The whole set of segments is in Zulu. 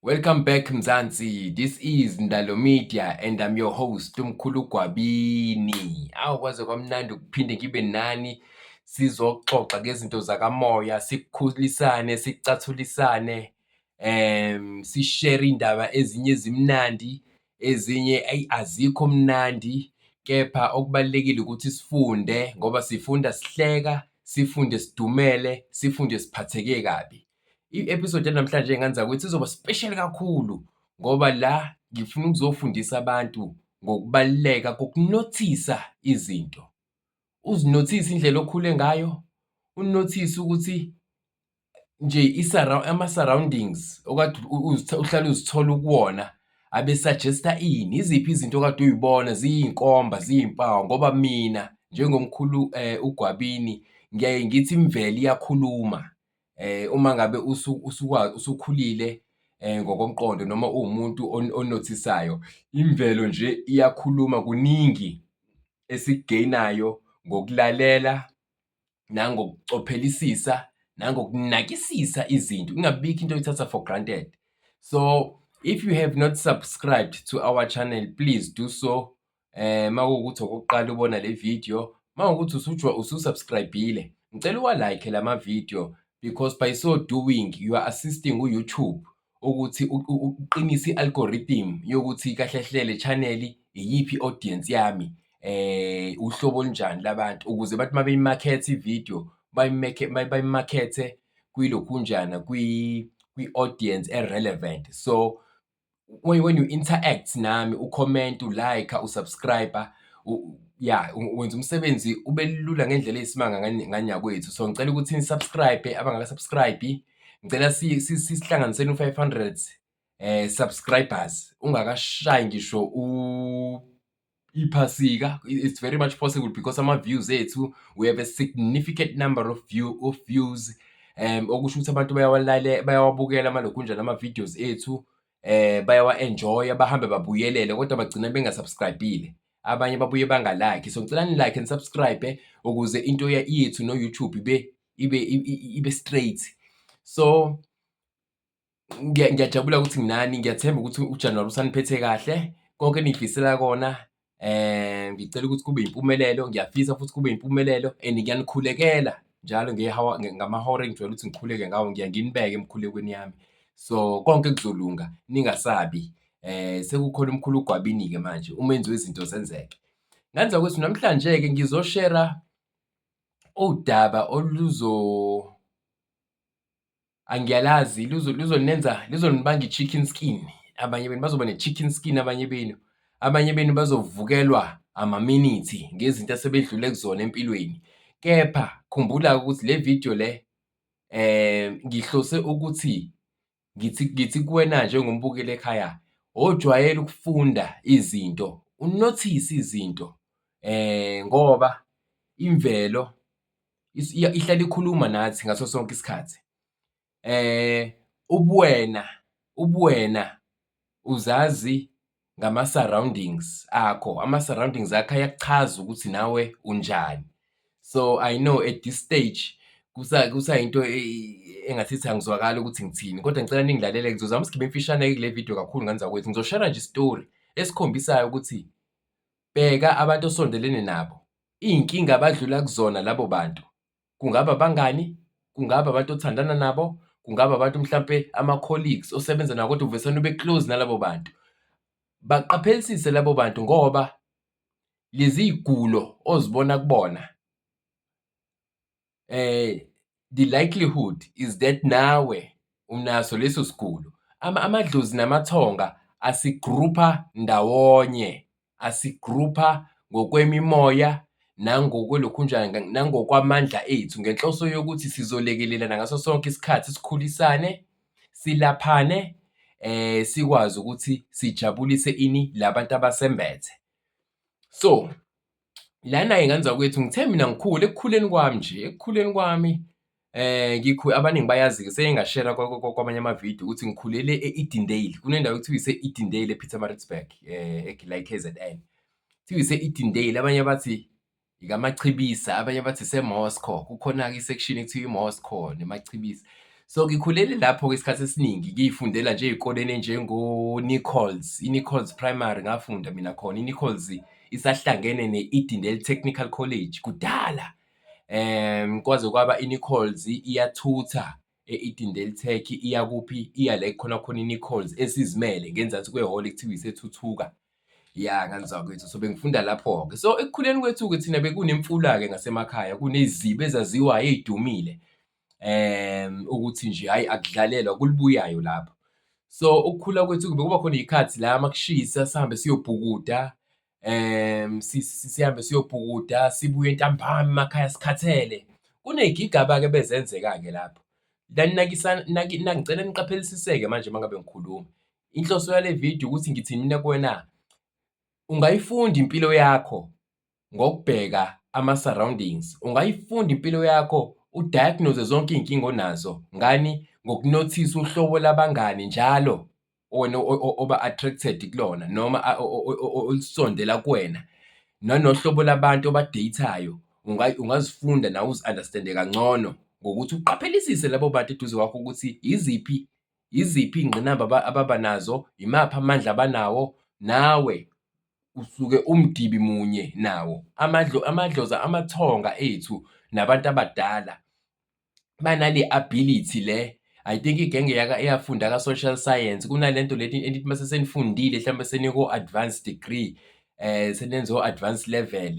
Welcome back Mzansi. This is Ndalo Media and I'm your host Umkhulu Gwabini. Kwaze kwamnandi ukuphinde ngibe nani sizoxoxa ngezinto zakamoya, sikukhulisane, sicathulisane, sishare indaba ezinye ezimnandi, ezinye azikho mnandi, kepha okubalekile ukuthi sifunde ngoba sifunda sihleka, sifunde sidumele, sifunde siphatheke kabi. I-episode yanamhlanje engenza ukuthi izoba special kakhulu ngoba la ngifuna ukuzofundisa abantu ngokubaluleka kokunothisa izinto. Uzinothise indlela okhule ngayo, unothise ukuthi nje ama-surroundings okade uhlale uzithola ukuwona abe-suggest-a ini, iziphi izinto okade uy'bona ziyinkomba, ziyimpawu ngoba mina njengomkhulu uGwabini ngiyaye ngithi imvelo iyakhuluma. Uma ngabe usukhulile ngokomqondo noma uwumuntu onothisayo, imvelo nje iyakhuluma. Kuningi esikugeyinayo ngokulalela nangokucophelisisa nangokunakisisa izinto, ingabikho into oyithatha for granted. So if you have not subscribed to our channel, please do so. Makuwukuthi okokuqala ubona le video, makuwukuthi ususubscribe-ile, ngicela uwa-like lama video because by so doing you are assisting u-YouTube ukuthi uqinise i-algorithm yokuthi kahle hle le channel iyiphi audience yami, uhlobo olunjani labantu ukuze bathi mabeyimakhetha ivideo bayimakhethe kwilokhunjana kwi-audience e-relevant. So when you interact nami, ucomment, ulike, usubscribe, wenza umsebenzi ube lula ngendlela eyisimanga nganyakwethu. So ngicela ukuthi ni-subscribe abangaka-subscribe, ngicela sisihlanganiseni u-500 subscribers ungakashayi ngisho iphasika. It's very much possible because ama-views ethu, we have a significant number of views, okusho ukuthi abantu bayawabukela amalokhunjana ama-videos ethu, bayawa-enjoya, bahambe babuyelele kodwa bagcina bengasubscribe-ile, abanye babuye bangalike. So ngicela ni-like and subscribe ukuze into yethu no-YouTube ibe straight. So ngiyajabula ukuthi nginani, ngiyathemba ukuthi uJanuwari usaniphethe kahle, konke eniy'fisela kona ngicela ukuthi kube yimpumelelo, ngiyafisa futhi kube yimpumelelo and ngiyanikhulekela njalo ngamahora engijwayele ukuthi ngikhuleke ngawo, nginibeke emkhulekweni yami. So konke kuzolunga, ningasabi. Sekukhona umkhulu uGwabini-ke manje, umenzi wezinto zenzeke. Ngenza ukuthi namhlanje-ke ngizoshera udaba angiyalazi luzonibanga i-chicken skin. Abanye benu bazoba ne-chicken skin, abanye benu bazovukelwa ama-minute ngezinto asebedlule kuzona empilweni. Kepha khumbula ukuthi le video le ngihlose ukuthi ngithi kuwena njengombukeli ekhaya, ojwayele ukufunda izinto, unothise izinto, ngoba imvelo ihlala ikhuluma nathi ngaso sonke isikhathi. Ubuwena uzazi ngama-surroundings akho, ama-surroundings akho ayakuchaza ukuthi nawe unjani. So I know at this stage kusayinto engathithi angizwakali ukuthi ngithini, kodwa ngicela ningilalele. Ngizozama ukuthi ngibe mfishane kule video kakhulu nganzakwethu. Ngizoshare nje isitori esikhombisayo ukuthi bheka abantu osondelene nabo, iy'nkinga abadlula kuzona labo bantu. Kungaba abangani, kungaba abantu othandana nabo, kungaba abantu mhlampe ama-colleagues osebenza nabo kodwa uvesane ube close nalabo bantu. Baqaphelisise labo bantu ngoba lezi y'gulo ozibona kubona, the likelihood is that nawe unaso leso sigulo. Amadlozi namathonga asigrupha ndawonye, asigrupha ngokwemimoya nangokwelokhunjana nangokwamandla ethu, ngenhloso yokuthi sizolekelelana ngaso sonke isikhathi, sikhulisane, silaphane, sikwazi ukuthi sijabulise labantu abasembethe. So lana nganzakwethu ngithe mina ngikhule, ekukhuleni kwami abaningi bayazi-ke, seke ngashera kwamanye amavidiyo ukuthi ngikhulele e-Edendale. Kunendawo ekuthiwa ise-Edendale ePietermaritzburg, la e-KZN, kuthiwa ise-Edendale. Abanye bathi ikaMachibisa, abanye bathi ise-Moscow. Kukhona-ke i-section ekuthiwa i-Moscow neMachibisa. So ngikhulele lapho-ke isikhathi esiningi ngiy'fundela nje ey'koleni enjengo-Nichols, i-Nichols Primary ngafunda mina khona. I-Nichols isahlangene ne-Edendale Technical College kudala. Kwaze kwaba i-Nichols iyathutha e-Edendale Tech iya kuphi? Iya la ekhona khona i-Nichols esizimele ngenzansi kwehholo ekuthiwa iseThuthuka. Ya kanzakwethu, so bengifunda lapho-ke. So ekukhuleni kwethu-ke thina bekunemfula-ke ngasemakhaya, kunezibi ezaziwayo ey'dumile. Ukuthi nje hhayi akudlalelwa kulibuyayo lapho. So ukukhula kwethu bekuba khona iy'khathi la makushisa sihambe siyobhukuda, sihambe siyobhukuda, sibuye ntambama emakhaya sikhathele. Kuney'gigaba-ke bezenzeka-ke lapho. Ngicela niqaphelisise-ke manje uma ngabe ngikhuluma. Inhloso yale vidiyo ukuthi ngithini mina kuwena? Ungayifunda impilo yakho ngokubheka ama-surroundings. Ungayifunda impilo yakho u-diagnose zonke iy'nkinga onazo. Ngani? Ngokunothisa uhlobo labangani njalo wena oba-attracted kulona noma olusondela kuwena. Nanohlobo labantu oba-date-ayo. Ungazifunda nawe uzi-understand-e kangcono ngokuthi uqaphelisise labo bantu eduze kwakho ukuthi yiziphi iy'ngqinamba ababa nazo, imaphi amandla abanawo, nawe usuke umdibi munye nawo. Amadlozi amathonga ethu nabantu abadala banale ability le. I think igenge eyafunda ka-social science kunalento leti enithi mase senifundile mhlambe seniko-advanced degree, senenze o-advanced level,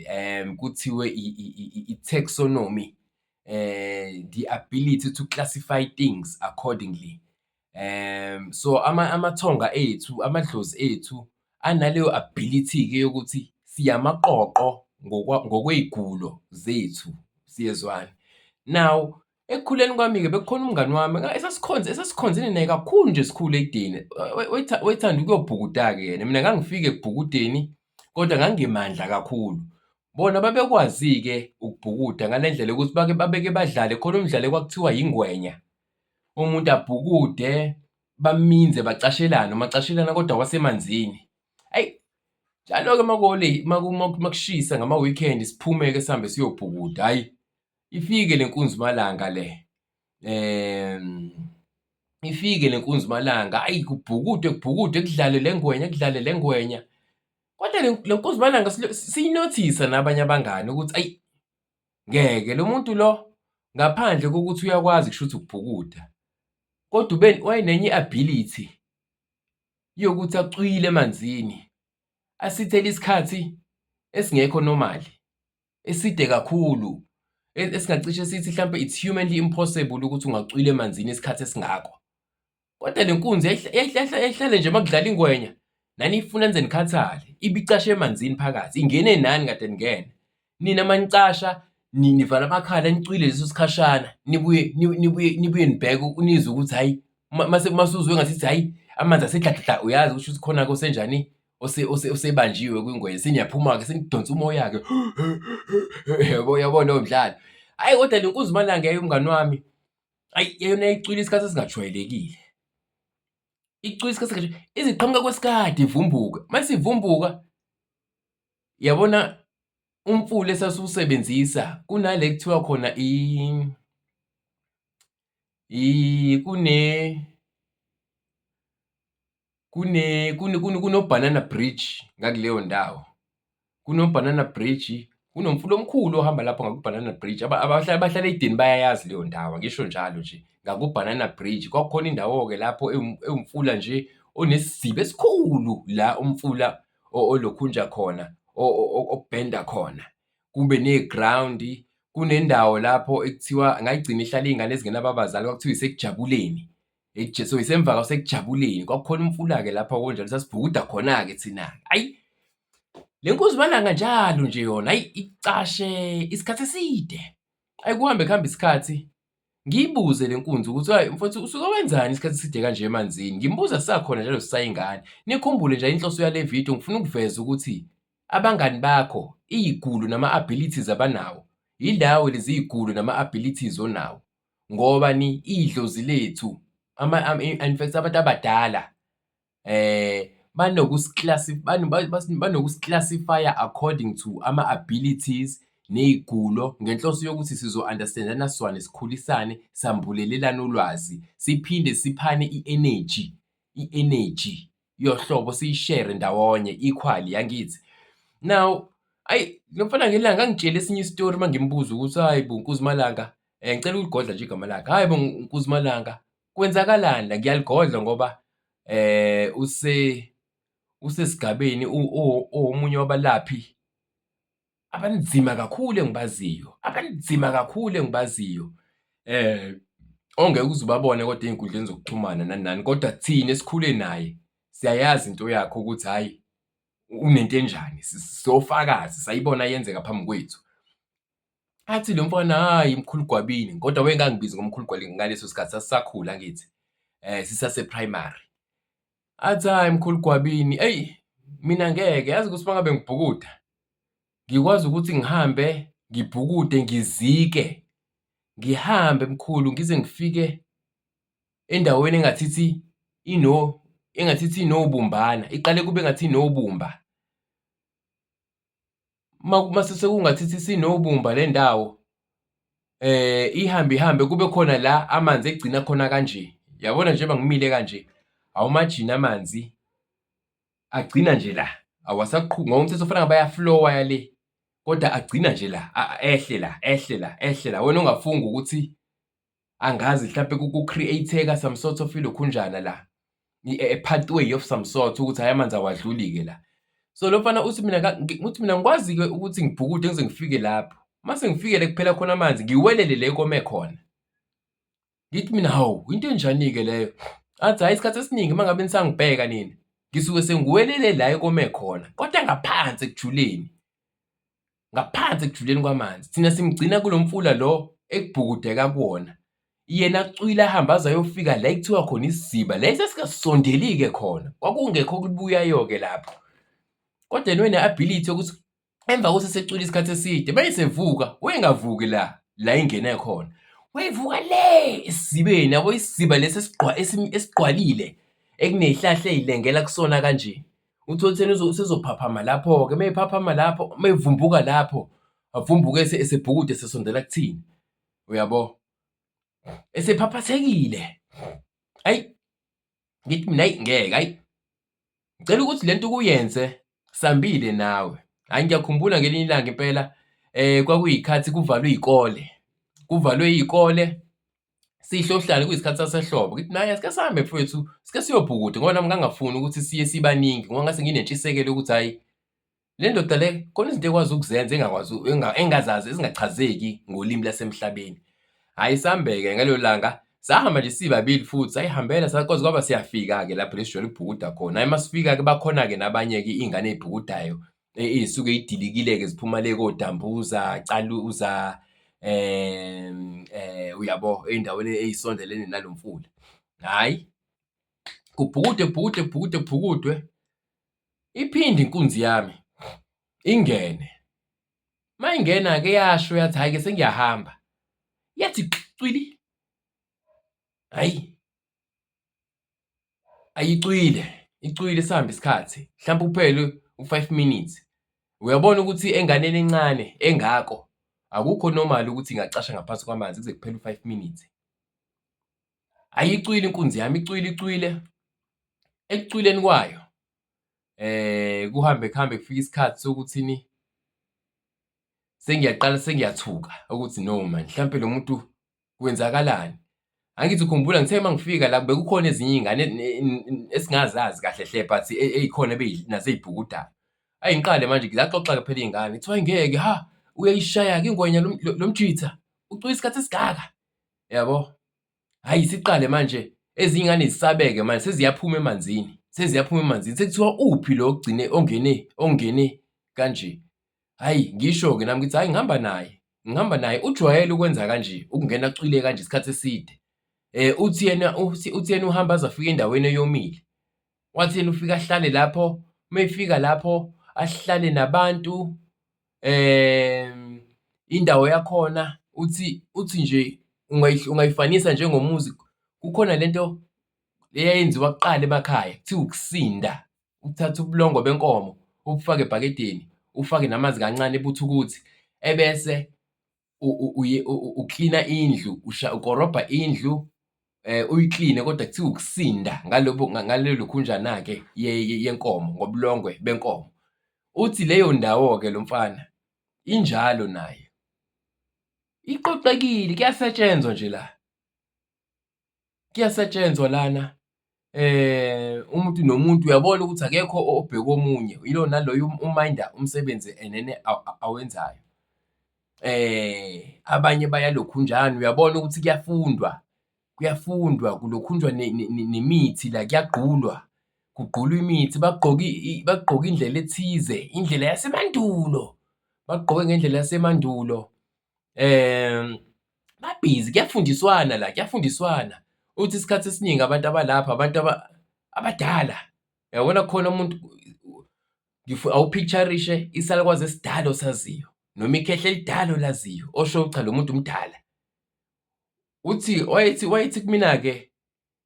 kuthiwe i-taxonomy, the ability to classify things accordingly. So amathonga ethu, amadlozi ethu analeyo ability-ke yokuthi siyamaqoqo ngokwey'gulo zethu, siyezwana. Now ekukhuleni kwami-ke bekukhona umngani wami esasikhonzene naye kakhulu nje sikhula ekudeni. Wayethanda ukuyobhukuda-ke yena. Mina ngangifika ekubhukudeni kodwa ngangingemandla kakhulu. Bona babekwazi-ke ukubhukuda ngale ndlela yokuthi babeke badlale khona umdlalo ekwakuthiwa yingwenya. Umuntu abhukude, baminze bacashelane, macashelana kodwa wasemanzini. Ayi, njalo-ke makushisa ngama-weekend siphume-ke sihambe siyobhukuda. Hhayi, ifike le nkunzimalanga le. Ifike le nkunzimalanga, hhayi kubhukudwe kudlale le ngwenya. Kodwa le nkunzimalanga siyinothisa nabanye abangani ukuthi ayi, ngeke lo muntu lo ngaphandle kokuthi uyakwazi kushuthi ukubhukuda, kodwa wayenenye i-ability yokuthi acwile emanzini, asithele isikhathi esingekho normal, eside kakhulu, esingacishe sithi mhlampe it's humanly impossible ukuthi ungacwila emanzini isikhathi esingako. Kodwa le nkunzi yayihlale nje makudlala ingwenya, nani ifuna nize nikhathale, ibicashe emanzini phakathi, ingene nani kade ningene. Nina manicasha, nivala amakhala nicwile leso sikhashana, nibuye nibheke nizwe ukuthi hhayi, masuzwe ngasithi hhayi amanzi asedladla, uyazi ukuthi khona-ke osenjani, osebanjiwe kwingwenya, seniyaphuma-ke senidonsa umoya-ke. Uyabona lowo mdlalo. Hhayi kodwa le nkunzimalanga yayimngani wami, hhayi yona yayicwila isikhathi esingajwayelekile. Icwila isikhathi ize iqhamuka kwesikade ivumbuka. Masivumbuka, yabona umfula esasiwusebenzisa kunale ekuthiwa khona kuno-Banana Bridge ngakuleyo ndawo. Kuno-Banana Bridge, kunomfula omkhulu ohamba lapho ngaku-Banana Bridge. Abahlala Edeni bayayazi leyo ndawo, ngisho njalo nje ngaku-Banana Bridge. Kwakukhona indawo-ke lapho ewumfula nje onesiziba esikhulu la umfula olokhunja khona, obhenda khona. Kube ne-ground, kunendawo lapho ekuthiwa ngayigcina ihlala iy'ngane ezingenabo abazali kwakuthiwa iseKujabuleni. So isemva kwaseKujabuleni. Kwakukhona umfula-ke lapho onjalo sasibhukuda khona-ke thina-ke. Hhayi, le nkunzimalanga njalo nje yona, hhayi icashe isikhathi eside. Hhayi kuhambe isikhathi, ngiyibuze le nkunzi ukuthi hhayi mfowethu usuke wenzani isikhathi eside kanje emanzini? Ngimbuza sisakhona njalo sisayingane. Nikhumbule nje inhloso yale vidiyo ngifuna ukuveza ukuthi abangani bakho, iy'gulo nama-abilities abanawo, yilawo lezi y'gulo nama-abilities onawo. Ngoba idlozi lethu, in fact abantu abadala, banokusi-classify-a according to ama-abilities ney'gulo ngenhloso yokuthi sizo-understand-ana siswane, sikhulisane, sambulelelane ulwazi, siphinde siphane i-energy yohlobo siyishere ndawonye equally, yangithi. Now, lo mfana ngelanga ngangitshela esinye isitori uma ngimbuza ukuthi, hayi bo Nkuzimalanga, ngicela ukuligodla nje igama lakhe. Hayi bo Nkuzimalanga, kwenzakalani la? Ngiyaligodla ngoba usesigabeni omunye wabalaphi abanzima kakhulu engibaziyo. Ongeke uze ubabone kodwa ey'nkundleni zokuxhumana nani nani, kodwa thina esikhule naye siyayazi into yakhe ukuthi hhayi unento enjani, sofakazi sayibona yenzeka phambi kwethu. Athi lo mfana, hhayi mkhulu Gwabini, kodwa wayengangibizi ngomkhulu Gwabini ngaleso sikhathi sasisakhula angithi, sisase-primary. Athi, hhayi mkhulu Gwabini, eyi mina ngeke yazi ukuthi uma ngabe ngibhukuda ngikwazi ukuthi ngihambe ngibhukude ngizike, ngihambe mkhulu ngize ngifike endaweni engathithi inobumbana, iqale kube engathi inobumba. Mase sekungathithi isinobumba le ndawo, ihambe kube khona la amanzi egcina khona kanje. Yabona njengoba ngimile kanje, awumajini amanzi agcina nje la, ngokomthetho kufanele bayaflowa yale, kodwa agcina nje la, ehle la. Wena ungafungi ukuthi angazi mhlampe ku-create-eka some sort of ilokhunjana la, a pathway of some sort ukuthi hhayi amanzi awadluli-ke la. So lo mfana uthi mina ngikwazi-ke ukuthi ngibhukude ngize ngifike lapho. Mase ngifikele kuphela khona amanzi, ngiwelele le kome khona. Ngithi mina, hawu into enjani-ke leyo? Athi, hhayi isikhathi esiningi uma ngabe nisangibheka nina, ngisuke sengiwelele la ekome khona, kodwa ngaphansi ekujuleni kwamanzi. Thina simgcina kulo mfula lo ekubhukudeka kuwona. Yena acwila ahambe aze ayofika la ekuthiwa khona isiziba, la esasingasondeli-ke khona. Kwakungekho kubuyayo-ke lapho. Kodwa yena wayene-ability yokuthi emva kokuthi esecwila isikhathi eside, mayesevuka, wayengavuki la ingene khona. Wayevuka le esizibeni, yabo isiziba lesi esigqwalile, ekuney'hlahla ey'lengela kusona kanje. Uthole ukuthi usezophaphama lapho-ke, uma ephaphama lapho, uma evumbuka lapho, avumbuke esebhukude esesondela kuthina, uyabo? Esephaphathekile. Hayi, ngithi mina hayi ngeke, hayi. Ngicela ukuthi le nto ukuyenze sambile nawe. Hhayi ngiyakhumbula ngelinye ilanga impela kwakuyikhathi kuvalwe iy'kole, sihlohlale kuyisikhathi sasehlobo. Ngithi naye asike sihambe mfowethu, sike siyobhukuda ngoba nami ngangingafuni ukuthi siye sibaningi ngoba ngase nginentshisekelo yokuthi hhayi le ndoda le khona izinto ekwazi ukuzenza engazazi, ezingachazeki ngolimi lasemhlabeni. Hhayi sambe-ke ngalelo langa, sahamba nje sibabili futhi, sayihambela sakwazi kwaba siyafika-ke lapho esijwayele ukubhukuda khona. Hhayi masifika-ke bakhona-ke nabanye-ke iy'ngane ey'bhukudayo ey'suke y'dilikile-ke ziphuma le koDambuza, Caluza, uyabo, ey'ndaweni ey'sondelene nalo mfula. Hhayi, kubhukudwe, iphinde inkunzi yami ingene. Uma ingena-ke yasho yathi, hhayi-ke sengiyahamba. Yathi cwili, hhayi, icwile sihamba isikhathi, mhlampe kuphele u-5 minutes. Uyabona ukuthi enganeni encane engako, akukho normal ukuthi ingacasha ngaphansi kwamanzi kuze kuphele u-5 minutes. Hhayi icwile inkunzi yami, icwile. Ekucwileni kwayo, kuhambe kufika isikhathi sokuthini, sengiyathuka ukuthi no man, mhlampe lo muntu kwenzakalani. Angithi ukhumbula ngithe uma ngifika la bekukhona ezinye iy'ngane esingazazi kahle hle but ey'khona nazo ey'bhukudayo. Hhayi ngiqale manje zaxoxa-ke phela iy'ngane, kuthiwa hhayi ngeke, ha uyayishaya-ke ingwenya lo mjitha, ucwila isikhathi esingaka, yabo. Hhayi siqale manje ezinye iy'ngane zisabeke manje seziyaphuma emanzini, sekuthiwa uphi lo ogcine ongene kanje. Hhayi ngisho-ke nami ngithi hhayi ngihamba naye, ujwayele ukwenza kanje, ukungena acwile kanje isikhathi eside. Uthi yena uhamba aze afike endaweni eyomile. Wathi yena ufike ahlale lapho, uma efika lapho ahlale nabantu, indawo yakhona uthi nje ungayifanisa njengomuzi. Kukhona lento eyayenziwa kuqala emakhaya kuthiwa ukusinda, ukuthatha ubulongo benkomo ubufake ebhakedeni, ufake namanzi kancane ebuthi ukuthi ebese uklina indlu, ukorobha indlu, uyikline kodwa kuthiwa ukusinda ngalelo khunjana-ke yenkomo, ngobulongwe benkomo. Uthi leyo ndawo-ke lo mfana injalo naye. Iqoqekile, kuyasetshenzwa nje la. Kuyasetshenzwa lana. Umuntu nomuntu uyabona ukuthi akekho obheka omunye, yilo naloyo umayinda umsebenzi enene awenzayo. Abanye bayalokhunjana, uyabona ukuthi kuyafundwa kulokhunjwa nemithi la, kuyagqulwa, kugqulwa imithi, bagqoke indlela ethize, indlela yasemandulo, bagqoke ngendlela yasemandulo. Babhizi, kuyafundiswana la, kuyafundiswana. Uthi isikhathi esiningi abantu abalapha abantu abadala. Uyabona kukhona umuntu awupicture-rishe isalukwazi esidala osaziyo, noma ikhehla elidala olaziyo, osho cha lo muntu mdala. Wayethi kumina-ke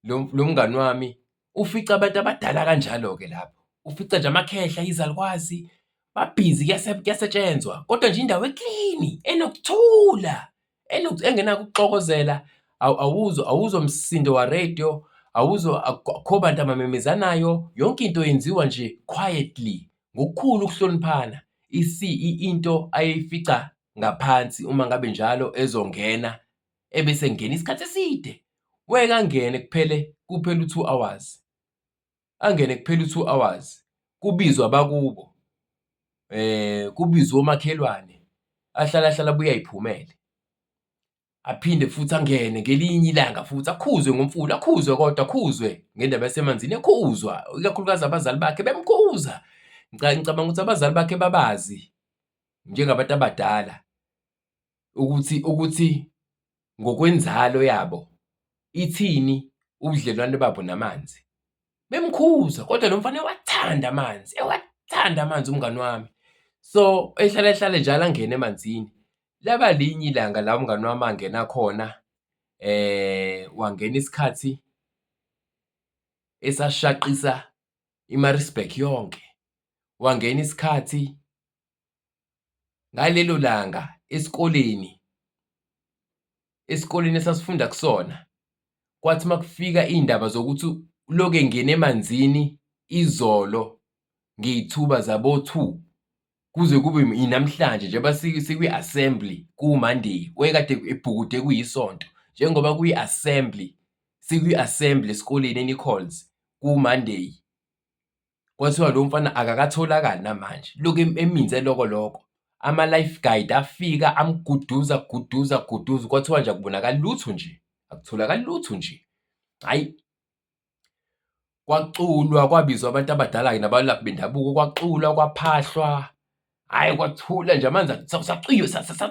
lo mngani wami, ufica abantu abadala kanjalo-ke lapho. Ufica nje amakhehla, izalukwazi, babhizi, kuyasetshenzwa, kodwa nje indawo eklini, enokuthula, engenakho ukuxokozela. Awuzwa msindo wa-radio, akukho bantu abamemezanayo, yonke into yenziwa nje quietly, ngokukhulu ukuhloniphana. Into ayifica ngaphansi uma ngabe njalo ezongena, ebese ngena isikhathi eside. Weke angene kuphele u-2 hours, angene kuphele u-2 hours, kubizwe abakubo, kubizwe omakhelwane, ahlala abuye ay'phumele. Aphinde futhi angene ngelinye ilanga futhi akhuzwe ngomfula, akhuzwe kodwa akhuzwe ngendaba yasemanzini, ekhuzwa, ikakhulukazi abazali bakhe bemkhuza. Ngicabanga ukuthi abazali bakhe babazi njengabantu abadala ukuthi ngokwenzalo yabo ithini ubudlelwane babo namanzi. Bemkhuza kodwa lo mfana ewathanda amanzi umngani wami. So ehlala njalo angene emanzini. Laba linye ilanga la umngani wami angena khona, wangena isikhathi esashaqisa iMaritzburg yonke. Wangena isikhathi ngalelo langa esikoleni esasifunda kusona. Kwathi makufika iy'ndaba zokuthi uloke engena emanzini izolo ngey'thuba zabo-2 kuze kube inamhlanje njengoba sikwi-assembly ku-Monday, wayekade ebhukude kuyisonto. Njengoba kuyi-assembly, sikwi-assembly esikoleni eNichols ku-Monday. Kwathiwa lo mfana akakatholakali namanje, loku eminze eloko. Ama-life guide afika amguduza, kwathiwa nje akubonakali lutho nje, akutholakali lutho nje. Hhayi, kwaculwa, kwabizwa abantu abadala-ke nabalaphi bendabuko, kwaculwa, kwaphahlwa. Hhayi, kwathula nje amanzi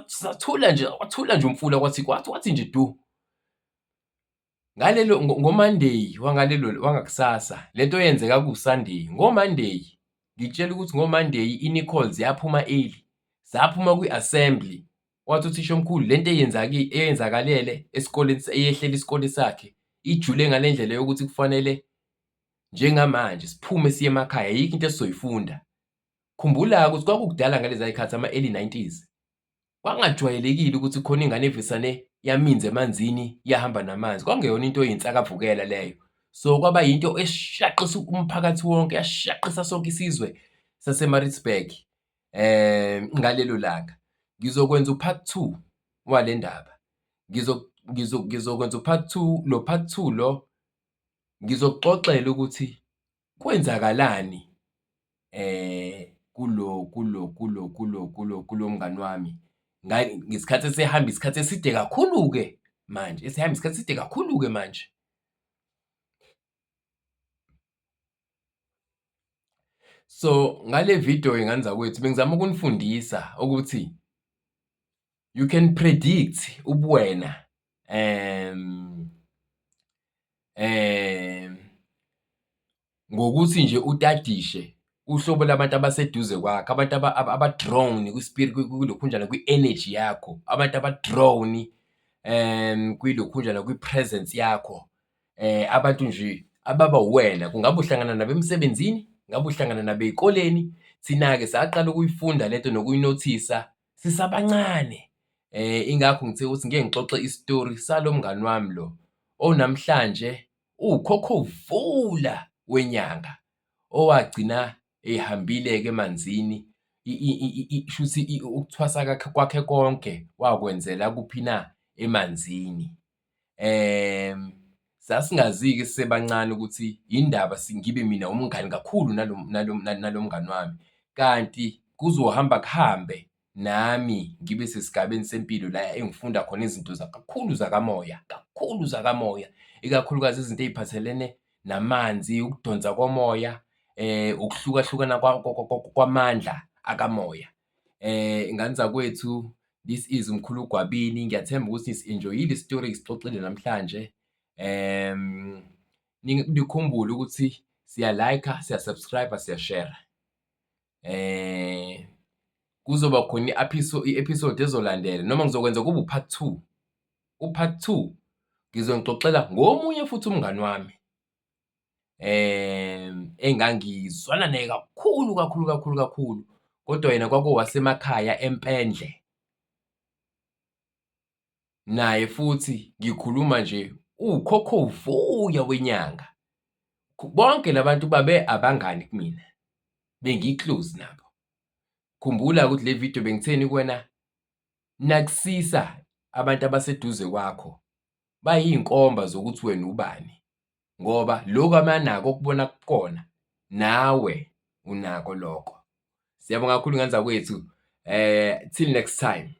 sathula nje umfula, kwathi nje du. NgoMonday wangakusasa, lento yenzeka ku-Sunday. NgoMonday, ngikutshela ukuthi ngoMonday i-Nichols yaphuma early, saphuma kwi-assembly. Wathi uthishomkhulu lento eyenzakalele esikoleni, eyehlela isikole sakhe, ijule ngale ndlela yokuthi kufanele njengamanje siphume siye emakhaya, ayikho into esizoyifunda. Khumbula-ke ukuthi kwakukudala ngalezi y'khathi ama-early 90s. Kwakungajwayelekile ukuthi khona ingane evesane yaminza emanzini, yahamba namanzi. Kwakungeyona into eyinsakavukela leyo. So kwaba yinto eshaqisa umphakathi wonke, yashaqisa sonke isizwe saseMaritzburg ngalelo langa. Ngizokwenza u-part 2 wale ndaba. Ngizokwenza u-part 2, lo part 2 lo ngizokuxoxela ukuthi kwenzakalani kulo mngani wami. Ngesikhathi esehamba isikhathi eside kakhulu-ke manje, So ngale video y'ngane zakwethu bengizama ukunifundisa ukuthi you can predict ubuwena ngokuthi nje utadishe uhlobo labantu abaseduze kwakho, abantu aba-drawn kulokhunjana kwi-energy yakho, abantu aba-drawn kwilokhunjana kwi-presence yakho, abantu nje ababa uwena. Kungabe uhlangana nabo emsebenzini, ngabe uhlangana nabo ey'koleni. Thina-ke saqala ukuyifunda lento nokuyinothisa sisabancane. Ingakho ngithe ukuthi ngeke ngixoxe isitori salo mngani wami lo onamhlanje uwukhokhomvula wenyanga owagcina ehambile-ke emanzini. Shuthi ukuthwasa kwakhe konke wakwenzela kuphi na? Emanzini. Sasingazi-ke sisebancane ukuthi yindaba ngibe mina umngani kakhulu nalo mngani wami, kanti kuzohamba kuhambe nami ngibe sesigabeni sempilo la engifunda khona izinto kakhulu zakamoya, ikakhulukazi izinto ey'phathelene namanzi, ukudonsa komoya, ukuhlukahlukana kwamandla akamoya. Ngani zakwethu, this is Mkhulu Gwabini. Ngiyathemba ukuthi si-enjoyile isitori engisixoxile namhlanje. Nikhumbule ukuthi siya-like-a, siya-subscribe-a, siya-share-a. Kuzoba khona i-episode ezolandela noma ngizokwenza kube u-part 2. U-part 2 ngizonixoxela ngomunye futhi umngani wami engangizwana naye kakhulu, kodwa yena kwakowasemakhaya eMpendle. Naye futhi ngikhuluma nje uwukhokhovuya wenyanga. Bonke labantu babe abangani kumina, bengi-close nabo. Khumbula ukuthi le video bengitheni kuwena, nakusisa abantu abaseduze kwakho bayinkomba zokuthi wena ubani, ngoba lokhu abanako okubona kukona nawe unako lokho. Siyabonga kakhulu ngani zakwethu. Till next time.